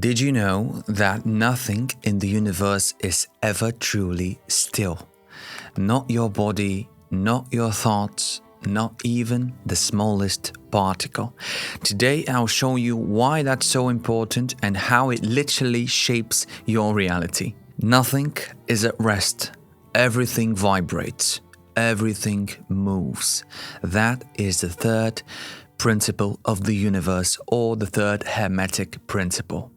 Did you know that nothing in the universe is ever truly still? Not your body, not your thoughts, not even the smallest particle. Today I'll show you why that's so important and how it literally shapes your reality. Nothing is at rest. Everything vibrates. Everything moves. That is the third principle of the universe, or the third Hermetic principle.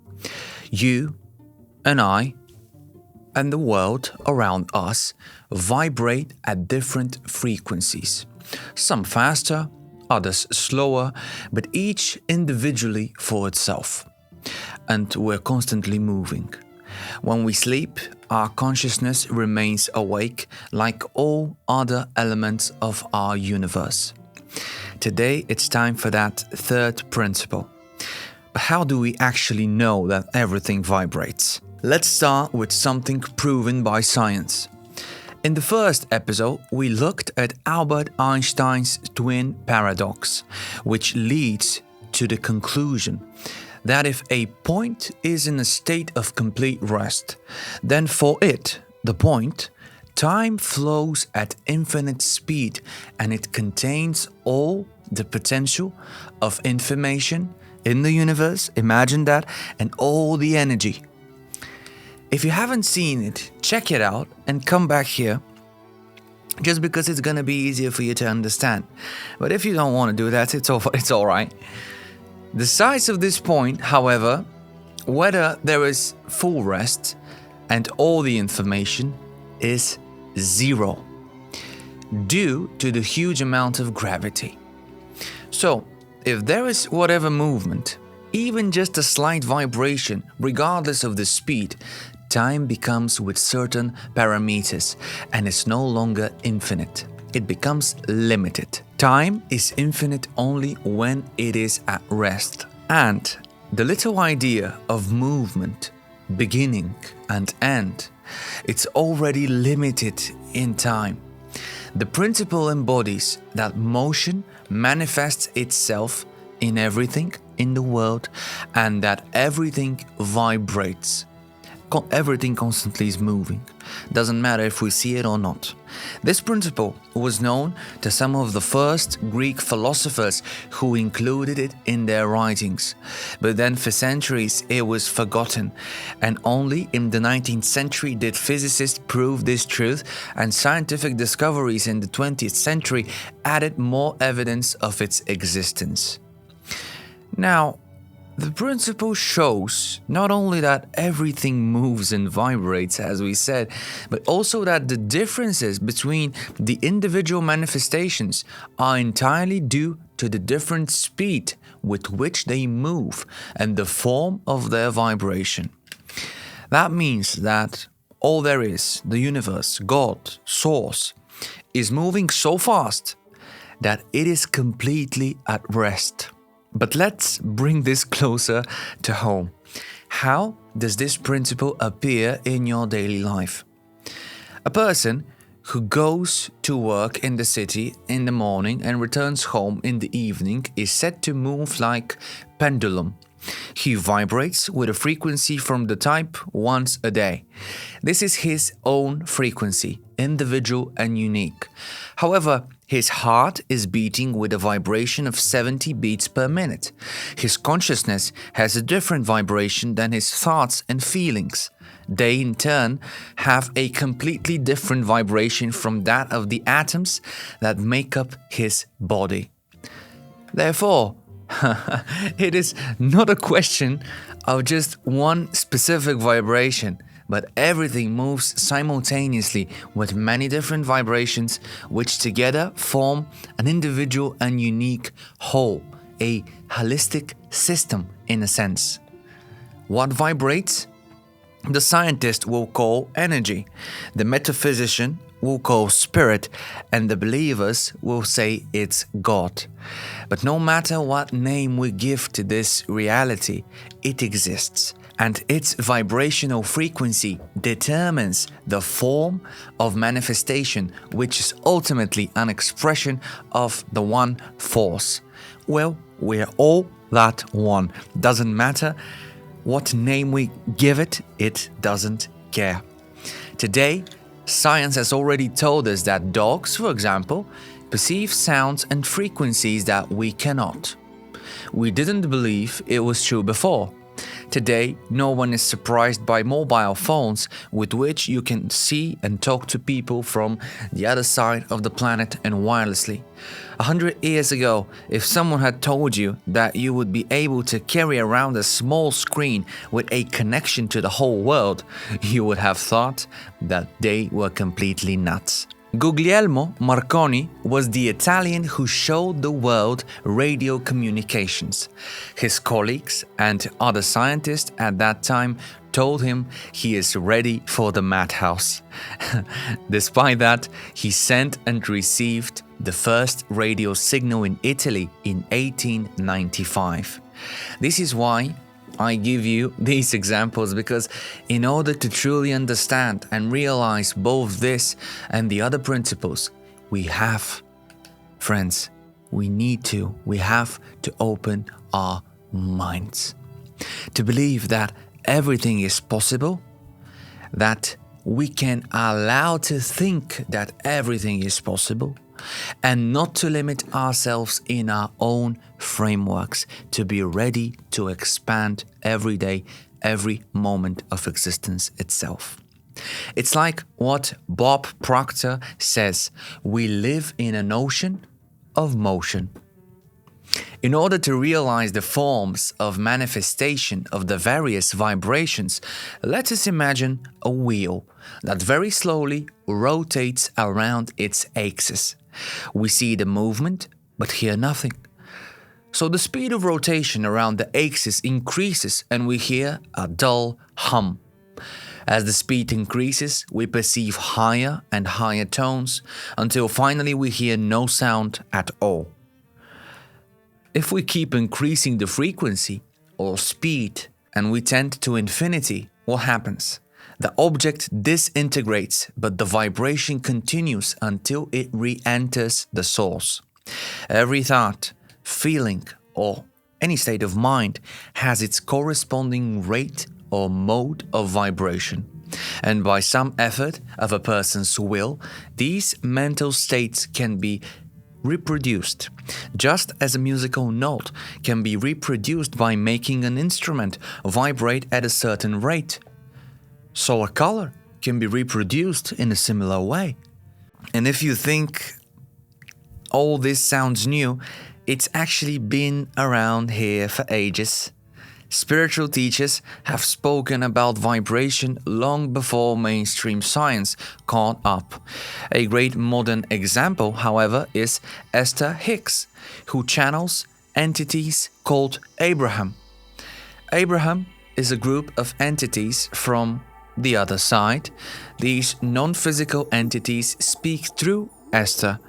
You and I and the world around us vibrate at different frequencies. Some faster, others slower, but each individually for itself. And we're constantly moving. When we sleep, our consciousness remains awake like all other elements of our universe. Today, it's time for that third principle. But how do we actually know that everything vibrates? Let's start with something proven by science. In the first episode, we looked at Albert Einstein's twin paradox, which leads to the conclusion that if a point is in a state of complete rest, then for it, the point, time flows at infinite speed and it contains all the potential of information in the universe, imagine that, and all the energy. If you haven't seen it, check it out and come back here, just because it's gonna be easier for you to understand. But if you don't want to do that, it's all right. The size of this point, however, whether there is full rest and all the information, is zero, due to the huge amount of gravity. So, if there is whatever movement, even just a slight vibration, regardless of the speed, time becomes with certain parameters and is no longer infinite. It becomes limited. Time is infinite only when it is at rest. And the little idea of movement, beginning and end, it's already limited in time. The principle embodies that motion manifests itself in everything in the world and that everything vibrates. Everything constantly is moving. Doesn't matter if we see it or not. This principle was known to some of the first Greek philosophers who included it in their writings. But then for centuries it was forgotten, and only in the 19th century did physicists prove this truth, and scientific discoveries in the 20th century added more evidence of its existence. Now, the principle shows not only that everything moves and vibrates, as we said, but also that the differences between the individual manifestations are entirely due to the different speed with which they move and the form of their vibration. That means that all there is, the universe, God, Source, is moving so fast that it is completely at rest. But let's bring this closer to home. How does this principle appear in your daily life? A person who goes to work in the city in the morning and returns home in the evening is said to move like pendulum. He vibrates with a frequency from the type once a day. This is his own frequency, individual and unique. However, his heart is beating with a vibration of 70 beats per minute. His consciousness has a different vibration than his thoughts and feelings. They, in turn, have a completely different vibration from that of the atoms that make up his body. Therefore, it is not a question of just one specific vibration, but everything moves simultaneously with many different vibrations, which together form an individual and unique whole, a holistic system in a sense. What vibrates? The scientist will call energy, the metaphysician will call spirit, and the believers will say it's God. But no matter what name we give to this reality, it exists, and its vibrational frequency determines the form of manifestation, which is ultimately an expression of the one force. Well, we're all that one. Doesn't matter what name we give it, it doesn't care. Today, science has already told us that dogs, for example, perceive sounds and frequencies that we cannot. We didn't believe it was true before. Today, no one is surprised by mobile phones with which you can see and talk to people from the other side of the planet and wirelessly. 100 years ago, if someone had told you that you would be able to carry around a small screen with a connection to the whole world, you would have thought that they were completely nuts. Guglielmo Marconi was the Italian who showed the world radio communications. His colleagues and other scientists at that time told him he is ready for the madhouse. Despite that, he sent and received the first radio signal in Italy in 1895. This is why I give you these examples, because in order to truly understand and realize both this and the other principles, we have to open our minds. To believe that everything is possible, that we can allow to think that everything is possible, and not to limit ourselves in our own frameworks, to be ready to expand every day, every moment of existence itself. It's like what Bob Proctor says: we live in an ocean of motion. In order to realize the forms of manifestation of the various vibrations, let us imagine a wheel that very slowly rotates around its axis. We see the movement, but hear nothing. So the speed of rotation around the axis increases and we hear a dull hum. As the speed increases, we perceive higher and higher tones until finally we hear no sound at all. If we keep increasing the frequency or speed and we tend to infinity, what happens? The object disintegrates, but the vibration continues until it re-enters the source. Every thought, feeling, or any state of mind has its corresponding rate or mode of vibration. And by some effort of a person's will, these mental states can be reproduced, just as a musical note can be reproduced by making an instrument vibrate at a certain rate. So a color can be reproduced in a similar way. And if you think all this sounds new, it's actually been around here for ages. Spiritual teachers have spoken about vibration long before mainstream science caught up. A great modern example, however, is Esther Hicks, who channels entities called Abraham. Abraham is a group of entities from the other side. These non-physical entities speak through Esther.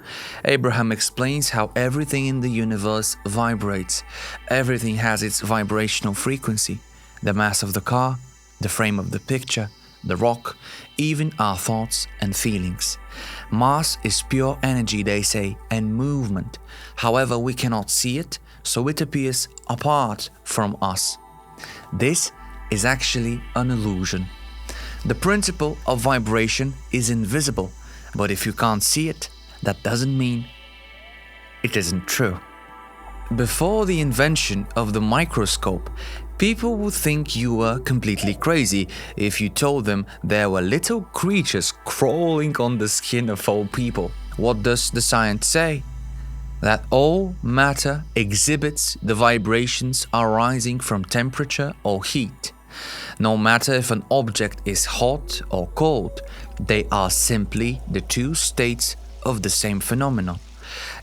Abraham explains how everything in the universe vibrates. Everything has its vibrational frequency. The mass of the car, the frame of the picture, the rock, even our thoughts and feelings. Mass is pure energy, they say, and movement. However, we cannot see it, so it appears apart from us. This is actually an illusion. The principle of vibration is invisible, but if you can't see it, that doesn't mean it isn't true. Before the invention of the microscope, people would think you were completely crazy if you told them there were little creatures crawling on the skin of all people. What does the science say? That all matter exhibits the vibrations arising from temperature or heat. No matter if an object is hot or cold, they are simply the two states of the same phenomenon.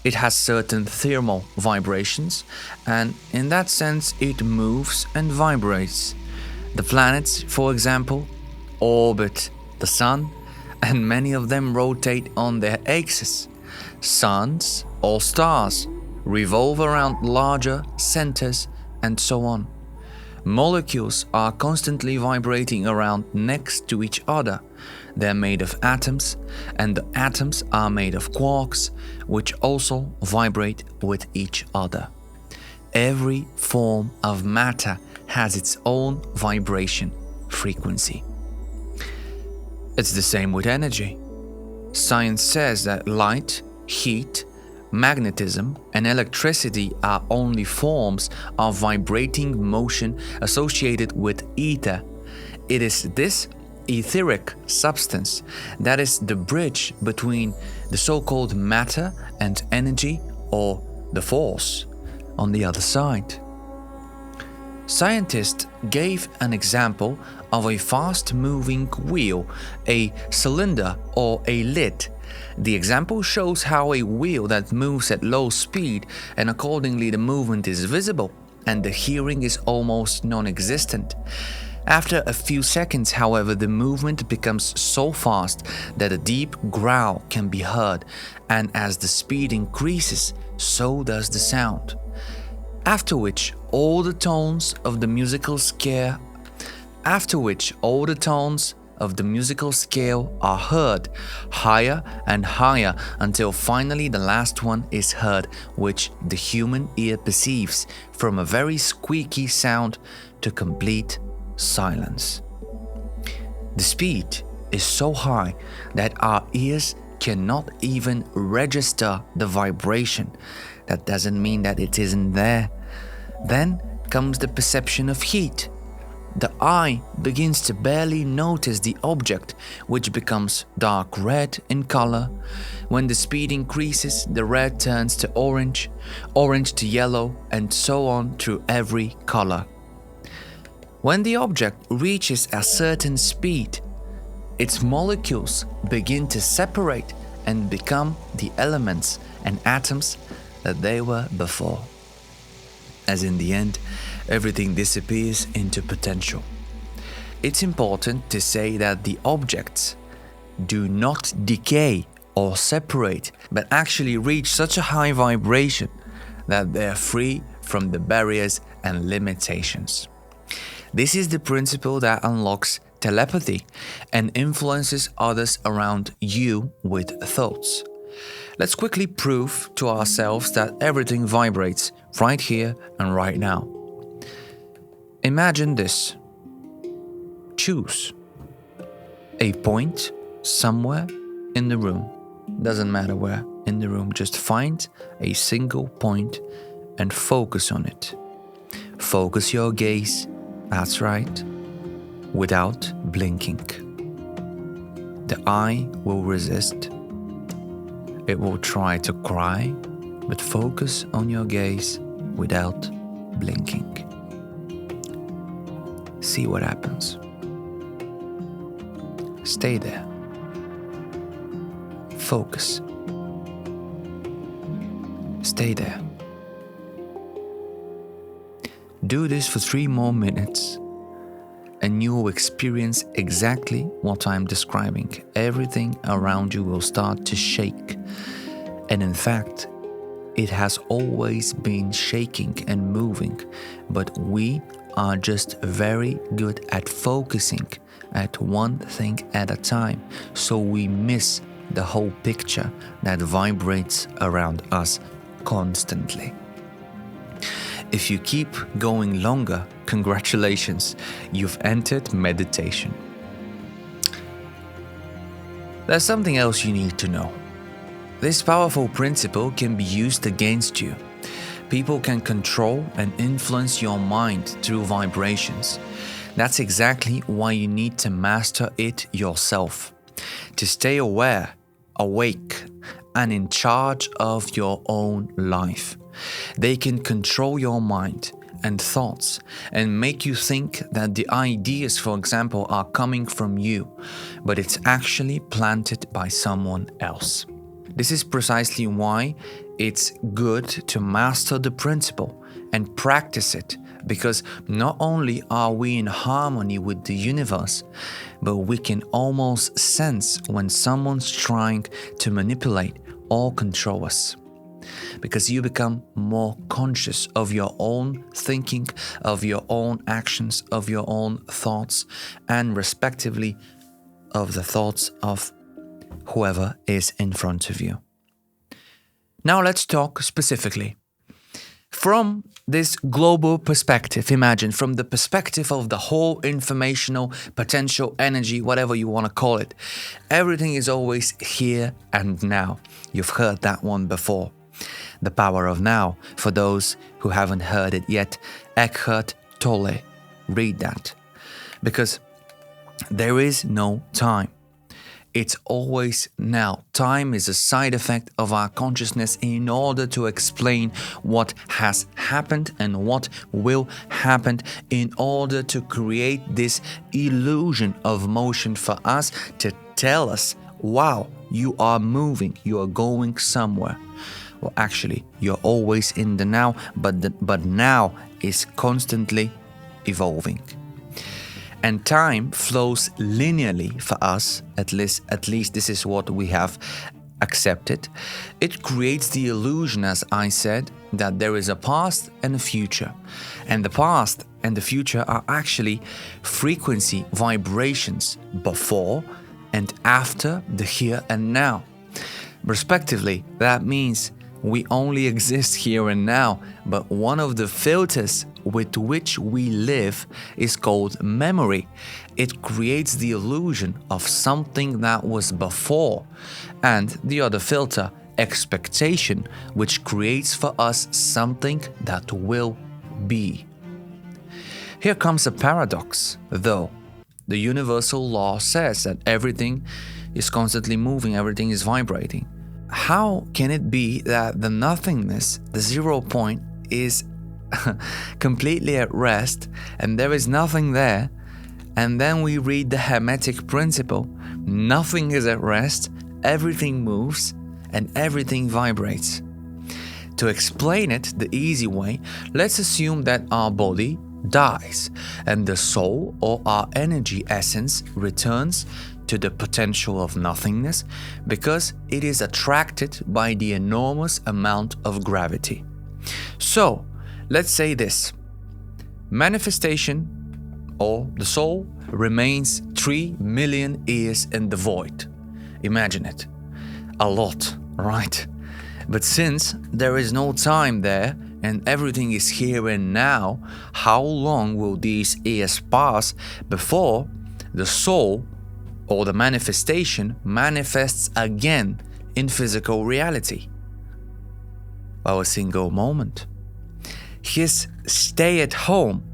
It has certain thermal vibrations, and in that sense it moves and vibrates. The planets, for example, orbit the sun, and many of them rotate on their axis. Suns or stars revolve around larger centers, and so on. Molecules are constantly vibrating around next to each other. They're made of atoms, and the atoms are made of quarks, which also vibrate with each other. Every form of matter has its own vibration frequency. It's the same with energy. Science says that light, heat, magnetism, and electricity are only forms of vibrating motion associated with ether. It is this etheric substance that is the bridge between the so-called matter and energy, or the force on the other side. Scientists gave an example of a fast-moving wheel, a cylinder, or a lid. The example shows how a wheel that moves at low speed, and accordingly the movement is visible and the hearing is almost non-existent. After a few seconds, however, the movement becomes so fast that a deep growl can be heard, and as the speed increases, so does the sound. After which all the tones of the musical scale are heard higher and higher until finally the last one is heard, which the human ear perceives from a very squeaky sound to complete silence. The speed is so high that our ears cannot even register the vibration. That doesn't mean that it isn't there. Then comes the perception of heat. The eye begins to barely notice the object, which becomes dark red in color. When the speed increases, the red turns to orange, orange to yellow, and so on through every color. When the object reaches a certain speed, its molecules begin to separate and become the elements and atoms that they were before. As in the end, everything disappears into potential. It's important to say that the objects do not decay or separate, but actually reach such a high vibration that they're free from the barriers and limitations. This is the principle that unlocks telepathy and influences others around you with thoughts. Let's quickly prove to ourselves that everything vibrates right here and right now. Imagine this. Choose a point somewhere in the room. Doesn't matter where in the room. Just find a single point and focus on it. Focus your gaze, that's right, without blinking. The eye will resist. It will try to cry, but focus on your gaze without blinking. See what happens. Stay there. Focus. Stay there. Do this for 3 more minutes, and you will experience exactly what I'm describing. Everything around you will start to shake. And in fact, it has always been shaking and moving, but we are just very good at focusing at one thing at a time, so we miss the whole picture that vibrates around us constantly. If you keep going longer, congratulations, you've entered meditation. There's something else you need to know. This powerful principle can be used against you. People can control and influence your mind through vibrations. That's exactly why you need to master it yourself. To stay aware, awake, and in charge of your own life. They can control your mind and thoughts and make you think that the ideas, for example, are coming from you, but it's actually planted by someone else. This is precisely why it's good to master the principle and practice it, because not only are we in harmony with the universe, but we can almost sense when someone's trying to manipulate or control us. Because you become more conscious of your own thinking, of your own actions, of your own thoughts, and respectively of the thoughts of whoever is in front of you. Now let's talk specifically. from this global perspective, imagine from the perspective of the whole informational potential energy, whatever you want to call it, everything is always here and now. You've heard that one before. The power of now, for those who haven't heard it yet, Eckhart Tolle. Read that. Because there is no time. It's always now. Time is a side effect of our consciousness in order to explain what has happened and what will happen, in order to create this illusion of motion for us, to tell us, wow, you are moving, you are going somewhere. Well, actually, you're always in the now, but now is constantly evolving. And time flows linearly for us, at least this is what we have accepted. It creates the illusion, as I said, that there is a past and a future. And the past and the future are actually frequency vibrations before and after the here and now. Respectively, that means we only exist here and now, but one of the filters with which we live is called memory. It creates the illusion of something that was before, and the other filter, expectation, which creates for us something that will be. Here comes a paradox, though. The universal law says that everything is constantly moving, everything is vibrating. How can it be that the nothingness, the 0 point, is completely at rest and there is nothing there? And then we read the Hermetic principle: nothing is at rest, everything moves, and everything vibrates. To explain it the easy way, let's assume that our body dies and the soul, or our energy essence, returns to the potential of nothingness because it is attracted by the enormous amount of gravity. So, let's say this: manifestation, or the soul, remains 3 million years in the void. Imagine it. A lot, right? But since there is no time there and everything is here and now, how long will these years pass before the soul, or the manifestation, manifests again in physical reality? Well, a single moment. His stay at home,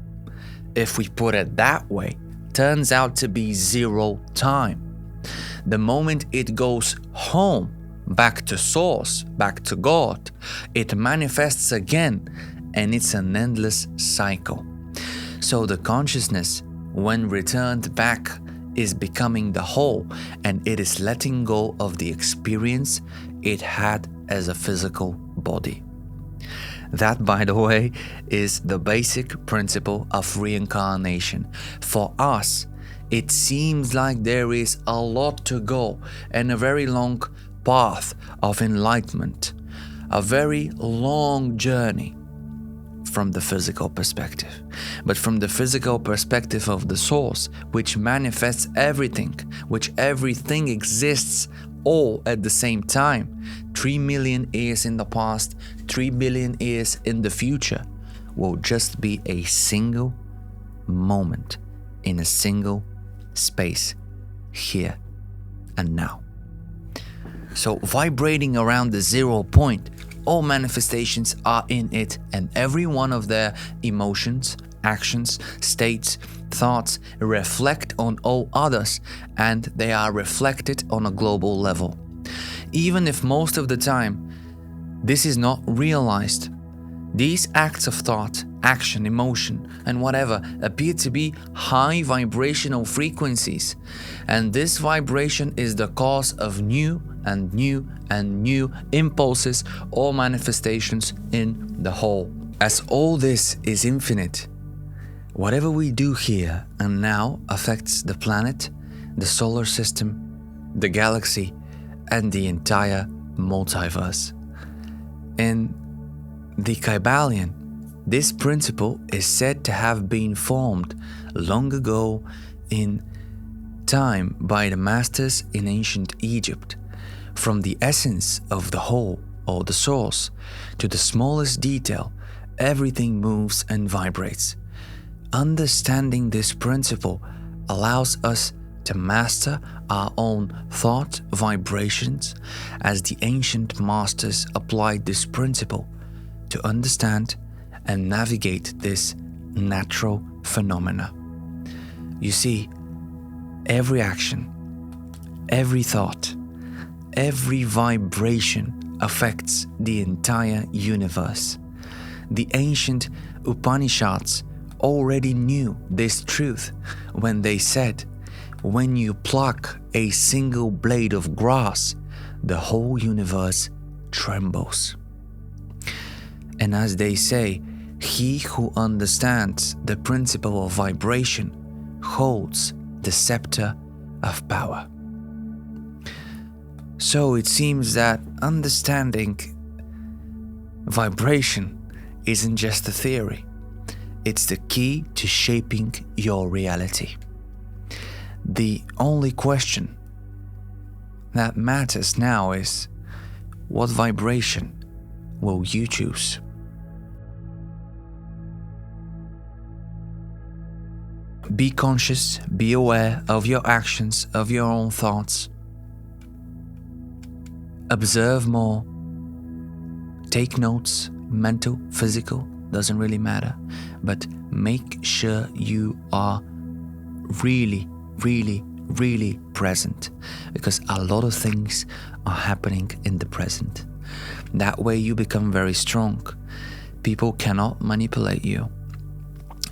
if we put it that way, turns out to be 0 time. The moment it goes home, back to source, back to God, it manifests again, and it's an endless cycle. So the consciousness, when returned back, is becoming the whole, and it is letting go of the experience it had as a physical body. That, by the way, is the basic principle of reincarnation. For us, it seems like there is a lot to go and a very long path of enlightenment, a very long journey from the physical perspective. But from the physical perspective of the source, which manifests everything, which everything exists all at the same time, 3 million years in the past, 3 billion years in the future, will just be a single moment in a single space, here and now. So vibrating around the 0 point, all manifestations are in it, and every one of their emotions, actions, states, thoughts reflect on all others, and they are reflected on a global level. Even if most of the time this is not realized, these acts of thought, action, emotion, and whatever appear to be high vibrational frequencies, and this vibration is the cause of new and new and new impulses or manifestations in the whole. As all this is infinite, whatever we do here and now affects the planet, the solar system, the galaxy, and the entire multiverse. In the Kybalion, this principle is said to have been formed long ago in time by the masters in ancient Egypt. From the essence of the whole, or the source, to the smallest detail, everything moves and vibrates. Understanding this principle allows us to master our own thought vibrations, as the ancient masters applied this principle to understand and navigate this natural phenomena. You see, every action, every thought, every vibration affects the entire universe. The ancient Upanishads already knew this truth when they said, when you pluck a single blade of grass, the whole universe trembles. And as they say, he who understands the principle of vibration holds the scepter of power. So it seems that understanding vibration isn't just a theory. It's the key to shaping your reality. The only question that matters now is, what vibration will you choose? Be conscious, be aware of your actions, of your own thoughts. Observe more. Take notes, mental, physical, doesn't really matter. But make sure you are really present, because a lot of things are happening in the present. That way you become very strong. People cannot manipulate you.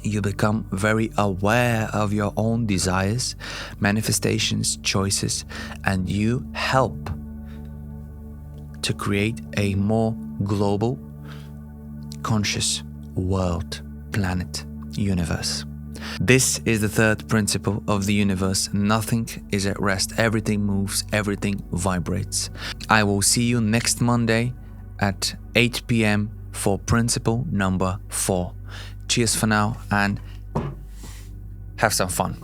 You become very aware of your own desires, manifestations, choices, and you help to create a more global, conscious world, planet, universe. This is the third principle of the universe. Nothing is at rest. Everything moves, everything vibrates. I will see you next Monday at 8 p.m. for principle number 4. Cheers for now and have some fun.